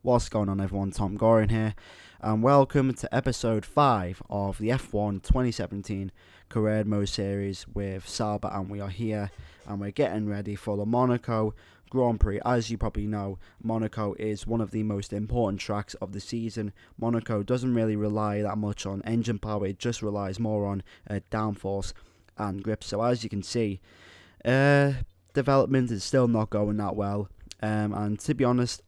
What's going on, everyone? TomGorian here, and welcome to episode 5 of the F1 2017 Career Mode Series with Sauber, and we are here and we're getting ready for the Monaco Grand Prix. As you probably know, Monaco is one of the most important tracks of the season. Monaco doesn't really rely that much on engine power, it just relies more on downforce and grip. So as you can see, development is still not going that well, and to be honest,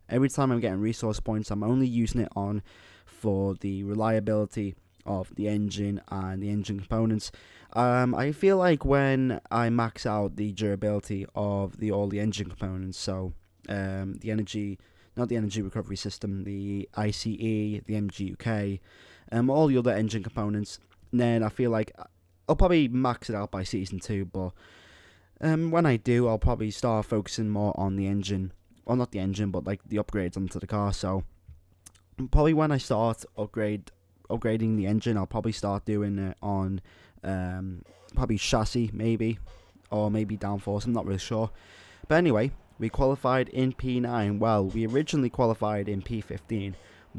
every time I'm getting resource points, I'm only using it on for the reliability of the engine and the engine components. I feel like when I max out the durability of all the engine components, so the energy, not the energy recovery system, the ICE, the MGUK, all the other engine components, then I feel like I'll probably max it out by season 2, but when I do, I'll probably start focusing more on the engine. Well, not the engine, but like the upgrades onto the car. So probably when I start upgrading the engine, I'll probably start doing it on probably chassis, maybe, or maybe downforce. I'm not really sure. But anyway, we qualified in P9. Well, we originally qualified in P15,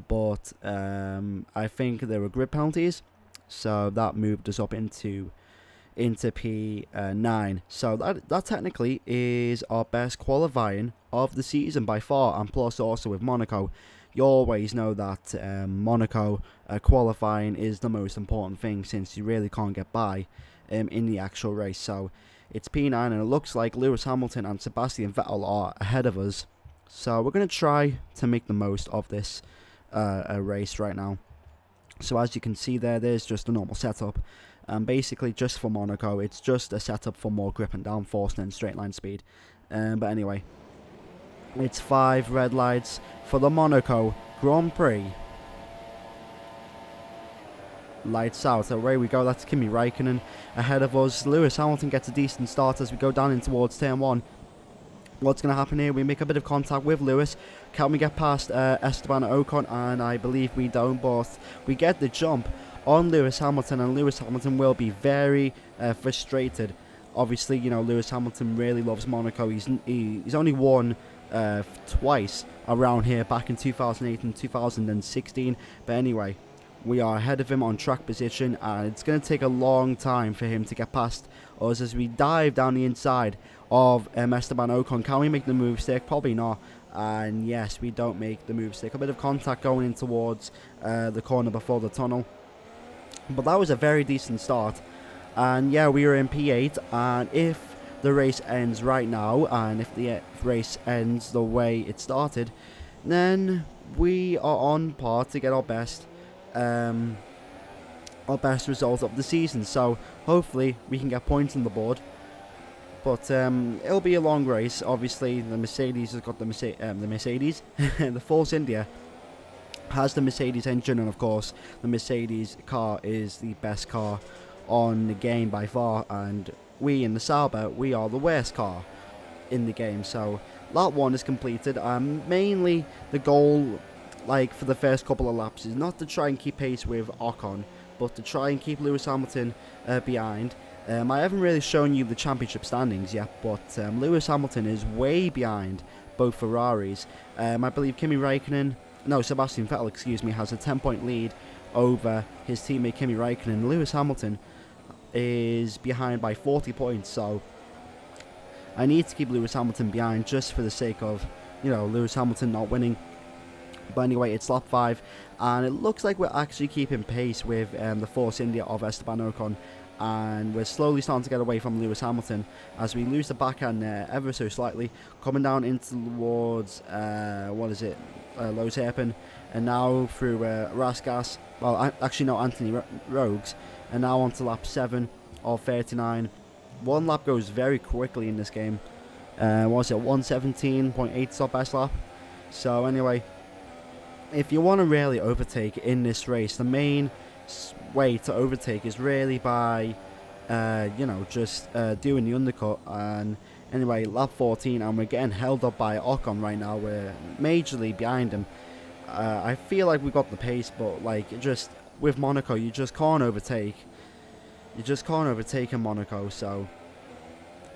but I think there were grid penalties, so that moved us up into P9. So that technically is our best qualifying of the season by far, and plus also with Monaco, you always know that Monaco qualifying is the most important thing, since you really can't get by in the actual race. So it's P9, and it looks like Lewis Hamilton and Sebastian Vettel are ahead of us, so we're going to try to make the most of this race right now. So as you can see there's just a normal setup. Basically, just for Monaco, it's just a setup for more grip and downforce than straight line speed. But anyway, it's 5 red lights for the Monaco Grand Prix. Lights out. Away we go. That's Kimi Raikkonen ahead of us. Lewis Hamilton gets a decent start as we go down in towards turn 1. What's going to happen here? We make a bit of contact with Lewis. Can we get past Esteban Ocon? And I believe we don't, but we get the jump on Lewis Hamilton, and Lewis Hamilton will be very frustrated. Obviously, you know, Lewis Hamilton really loves Monaco. He's only won twice around here, back in 2008 and 2016. But anyway, we are ahead of him on track position, and it's going to take a long time for him to get past us as we dive down the inside of Esteban Ocon. Can we make the move stick? Probably not. And yes, we don't make the move stick. A bit of contact going in towards the corner before the tunnel. But that was a very decent start, and yeah, we are in P8, and if the race ends right now, and if the race ends the way it started, then we are on par to get our best result of the season. So hopefully we can get points on the board, but it'll be a long race. Obviously the Mercedes has got the Mercedes the Force India has the Mercedes engine, and of course the Mercedes car is the best car on the game by far, and we in the Sauber, we are the worst car in the game. So lap 1 is completed. Mainly the goal, like for the first couple of laps, is not to try and keep pace with Ocon, but to try and keep Lewis Hamilton behind. I haven't really shown you the championship standings yet, but Lewis Hamilton is way behind both Ferraris. I believe Sebastian Vettel, excuse me, has a 10-point lead over his teammate Kimi Raikkonen. Lewis Hamilton is behind by 40 points, so I need to keep Lewis Hamilton behind just for the sake of, you know, Lewis Hamilton not winning. But anyway, it's lap 5, and it looks like we're actually keeping pace with the Force India of Esteban Ocon, and we're slowly starting to get away from Lewis Hamilton as we lose the backhand there ever so slightly, coming down into towards Lowe's Hairpin, and now through Rasgas, well actually no, Anthony Rogues, and now on to lap 7 of 39. One lap goes very quickly in this game. Was it 117.8 is our best lap? So anyway, if you want to really overtake in this race, the main way to overtake is really by just doing the undercut. And anyway, lap 14, and we're getting held up by Ocon right now. We're majorly behind him. I feel like we got the pace, but like just with Monaco, you just can't overtake. You just can't overtake in Monaco. So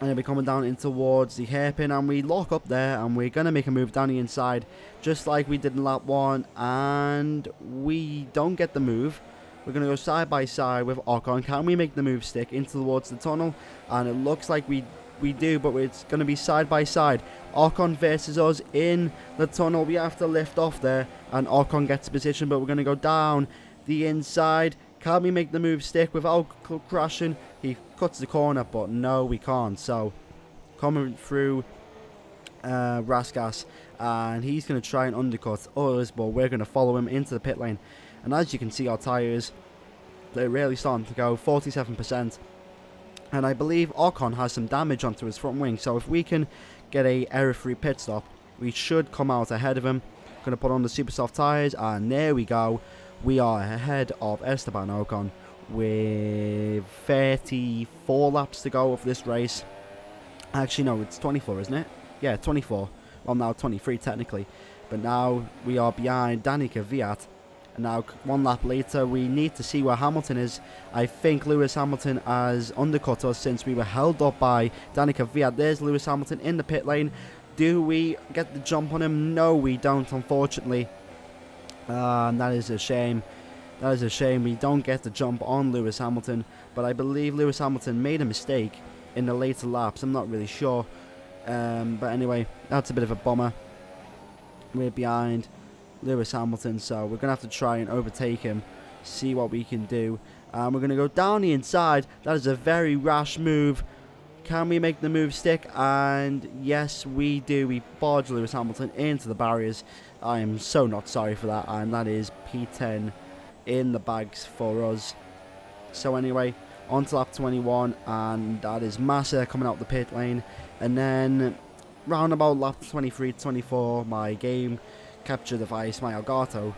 And then we're coming down in towards the hairpin, and we lock up there, and we're going to make a move down the inside, just like we did in lap 1, and we don't get the move. We're going to go side by side with Ocon. Can we make the move stick into towards the tunnel? And it looks like we do, but it's going to be side by side. Ocon versus us in the tunnel. We have to lift off there, and Ocon gets position, but we're going to go down the inside. Can we make the move stick without crashing? He cuts the corner, but no, we can't. So, coming through Raskas, and he's going to try and undercut us, but we're going to follow him into the pit lane. And as you can see, our tyres, they're really starting to go, 47%. And I believe Ocon has some damage onto his front wing, so if we can get a error-free pit stop, we should come out ahead of him. Going to put on the super soft tyres, and there we go. We are ahead of Esteban Ocon with 34 laps to go of this race. Actually, no, it's 24, isn't it? Yeah, 24. Well, now 23 technically. But now we are behind Danica Kvyat. And now, 1 lap later, we need to see where Hamilton is. I think Lewis Hamilton has undercut us since we were held up by Danica Kvyat. There's Lewis Hamilton in the pit lane. Do we get the jump on him? No, we don't, unfortunately. And that is a shame. That is a shame. We don't get the jump on Lewis Hamilton. But I believe Lewis Hamilton made a mistake in the later laps. I'm not really sure. But anyway, that's a bit of a bummer. We're behind Lewis Hamilton, so we're going to have to try and overtake him, see what we can do. We're going to go down the inside. That is a very rash move. Can we make the move stick? And yes, we do. We barge Lewis Hamilton into the barriers. I am so not sorry for that, and that is P10 in the bags for us. So anyway, on to lap 21, and that is Massa coming out the pit lane. And then round about lap 23 to 24, my game capture device, my Elgato,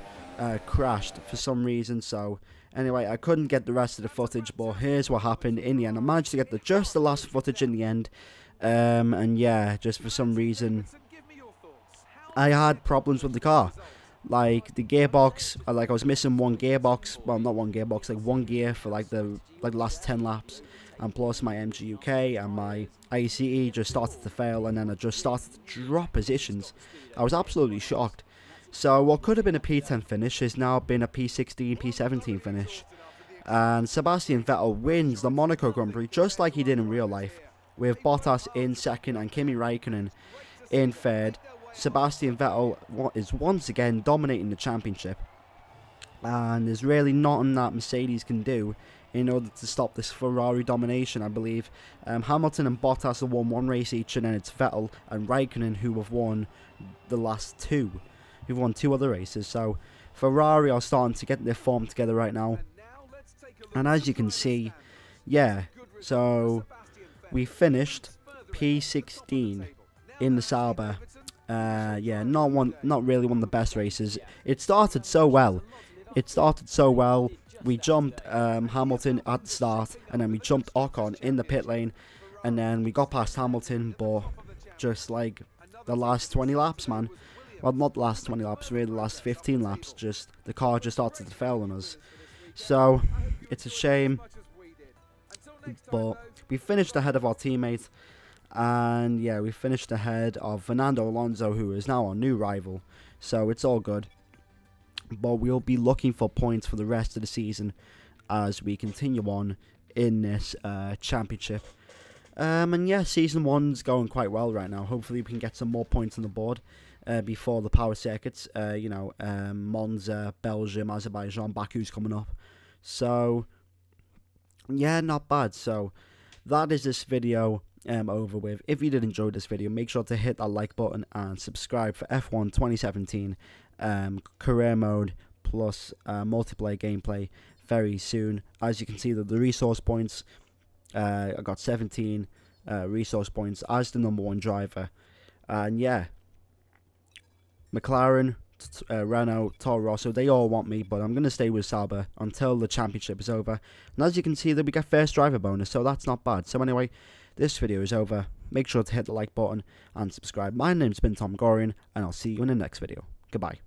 crashed for some reason. So anyway, I couldn't get the rest of the footage, but here's what happened in the end. I managed to get just the last footage in the end, and yeah, just for some reason I had problems with the car. Like the gearbox, like I was missing one gearbox, well not one gearbox, like one gear for like the last 10 laps, and plus my MGUK and my ICE just started to fail, and then I just started to drop positions. I was absolutely shocked. So what could have been a P10 finish has now been a P16, P17 finish. And Sebastian Vettel wins the Monaco Grand Prix just like he did in real life, with Bottas in second and Kimi Raikkonen in third. Sebastian Vettel is once again dominating the championship, and there's really nothing that Mercedes can do in order to stop this Ferrari domination. I believe Hamilton and Bottas have won 1 race each, and then it's Vettel and Raikkonen who have won the last 2. Who've won 2 other races. So Ferrari are starting to get their form together right now. And as you can see, yeah, so we finished P16 in the Sauber. Yeah, not really one of the best races. It started so well. We jumped Hamilton at the start, and then we jumped Ocon in the pit lane, and then we got past Hamilton, but just like the last 20 laps, man. Well, not the last 20 laps, really the last 15 laps, just the car just started to fail on us. So, it's a shame, but we finished ahead of our teammate, and yeah, we finished ahead of Fernando Alonso, who is now our new rival, so it's all good. But we'll be looking for points for the rest of the season as we continue on in this championship. And yeah, season 1's going quite well right now. Hopefully we can get some more points on the board before the power circuits, Monza, Belgium, Azerbaijan, Baku's coming up. So yeah, not bad. So that is this video over with. If you did enjoy this video, make sure to hit that like button and subscribe for F1 2017 career mode plus multiplayer gameplay very soon. As you can see, the resource points, I got 17 resource points as the #1 driver. And yeah, McLaren, Renault, Toro Rosso, they all want me, but I'm going to stay with Sauber until the championship is over. And as you can see, that we get first driver bonus, so that's not bad. So anyway, this video is over. Make sure to hit the like button and subscribe. My name's been TomGorian, and I'll see you in the next video. Goodbye.